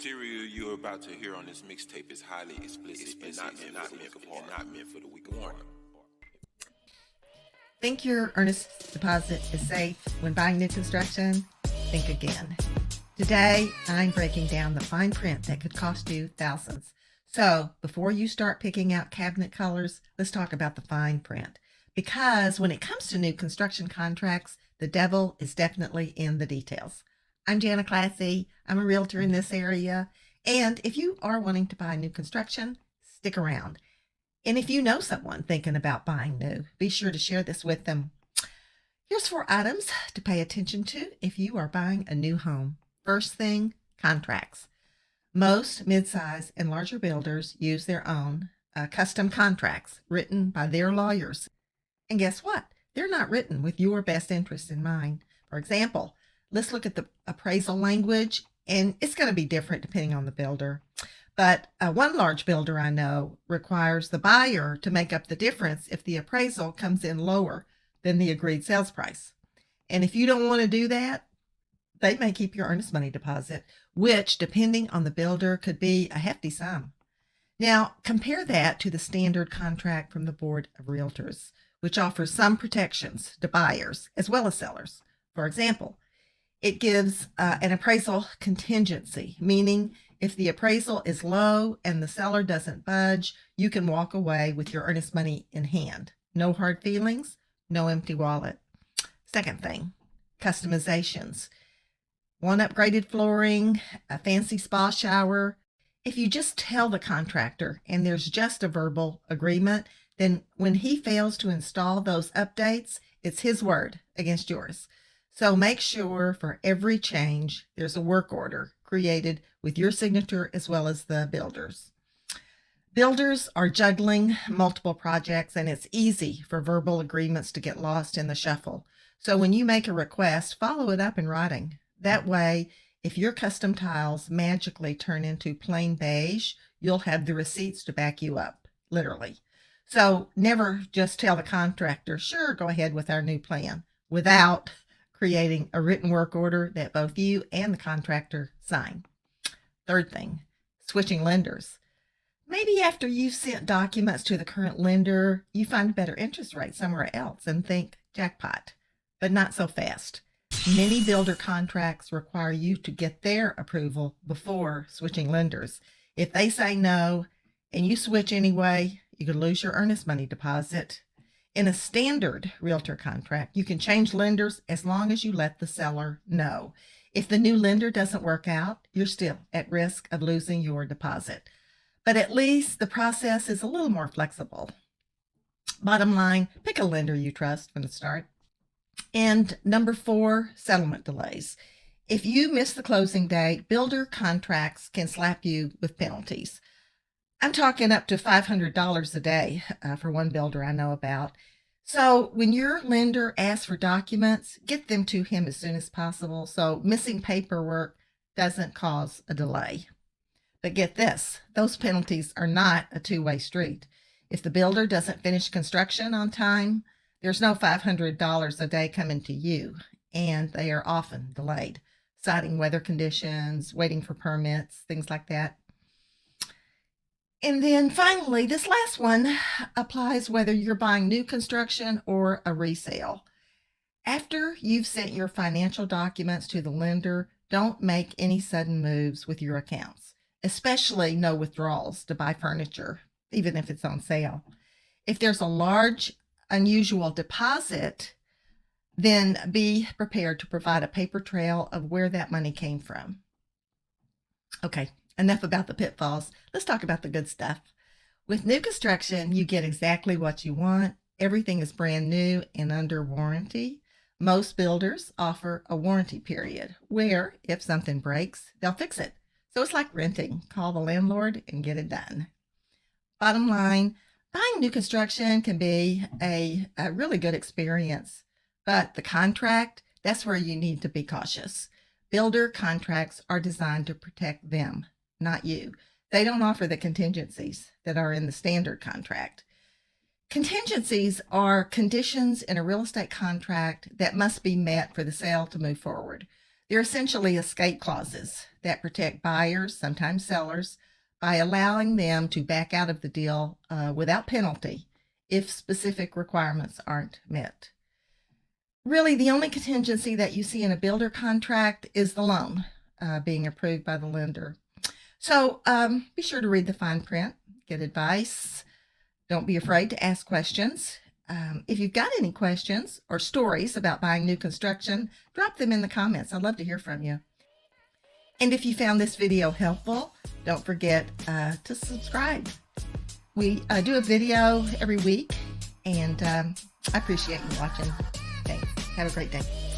material you're about to hear on this mixtape is highly explicit and not meant for the weak of heart. Think your earnest deposit is safe when buying new construction? Think again. Today, I'm breaking down the fine print that could cost you thousands. So, before you start picking out cabinet colors, let's talk about the fine print. Because when it comes to new construction contracts, the devil is definitely in the details. I'm Jana. I'm a realtor in this area. And if you are wanting to buy new construction, stick around. And if you know someone thinking about buying new, be sure to share this with them. Here's 4 items to pay attention to if you are buying a new home. First thing, contracts. Most mid-size and larger builders use their own custom contracts written by their lawyers. And guess what? They're not written with your best interest in mind. For example, let's look at the appraisal language, and it's going to be different depending on the builder. But one large builder I know requires the buyer to make up the difference if the appraisal comes in lower than the agreed sales price. And if you don't want to do that, they may keep your earnest money deposit, which, depending on the builder, could be a hefty sum. Now, compare that to the standard contract from the Board of Realtors, which offers some protections to buyers as well as sellers. For example, it gives an appraisal contingency, meaning if the appraisal is low and the seller doesn't budge, you can walk away with your earnest money in hand. No hard feelings, no empty wallet. Second thing, customizations. Want upgraded flooring, a fancy spa shower. If you just tell the contractor and there's just a verbal agreement, then when he fails to install those updates, it's his word against yours. So make sure for every change, there's a work order created with your signature as well as the builder's. Builders are juggling multiple projects, and it's easy for verbal agreements to get lost in the shuffle. So when you make a request, follow it up in writing. That way, if your custom tiles magically turn into plain beige, you'll have the receipts to back you up, literally. So never just tell the contractor, sure, go ahead with our new plan, without creating a written work order that both you and the contractor sign. Third thing, switching lenders. Maybe after you've sent documents to the current lender, you find a better interest rate somewhere else and think, jackpot, but not so fast. Many builder contracts require you to get their approval before switching lenders. If they say no and you switch anyway, you could lose your earnest money deposit. In a standard realtor contract, you can change lenders as long as you let the seller know. If the new lender doesn't work out, you're still at risk of losing your deposit. But at least the process is a little more flexible. Bottom line, pick a lender you trust from the start. And number 4, settlement delays. If you miss the closing date, builder contracts can slap you with penalties. I'm talking up to $500 a day for one builder I know about. So when your lender asks for documents, get them to him as soon as possible so missing paperwork doesn't cause a delay. But get this, those penalties are not a two-way street. If the builder doesn't finish construction on time, there's no $500 a day coming to you, and they are often delayed, citing weather conditions, waiting for permits, things like that. And then finally, this last one applies whether you're buying new construction or a resale. After you've sent your financial documents to the lender, don't make any sudden moves with your accounts, especially no withdrawals to buy furniture, even if it's on sale. If there's a large, unusual deposit, then be prepared to provide a paper trail of where that money came from. Okay, enough about the pitfalls. Let's talk about the good stuff. With new construction, you get exactly what you want. Everything is brand new and under warranty. Most builders offer a warranty period where if something breaks, they'll fix it. So it's like renting. Call the landlord and get it done. Bottom line, buying new construction can be a really good experience, but the contract, that's where you need to be cautious. Builder contracts are designed to protect them, not you. They don't offer the contingencies that are in the standard contract. Contingencies are conditions in a real estate contract that must be met for the sale to move forward. They're essentially escape clauses that protect buyers, sometimes sellers, by allowing them to back out of the deal without penalty if specific requirements aren't met. Really, the only contingency that you see in a builder contract is the loan being approved by the lender. So be sure to read the fine print, get advice. Don't be afraid to ask questions. If you've got any questions or stories about buying new construction, drop them in the comments. I'd love to hear from you. And if you found this video helpful, don't forget to subscribe. We do a video every week, and I appreciate you watching. Thanks. Have a great day.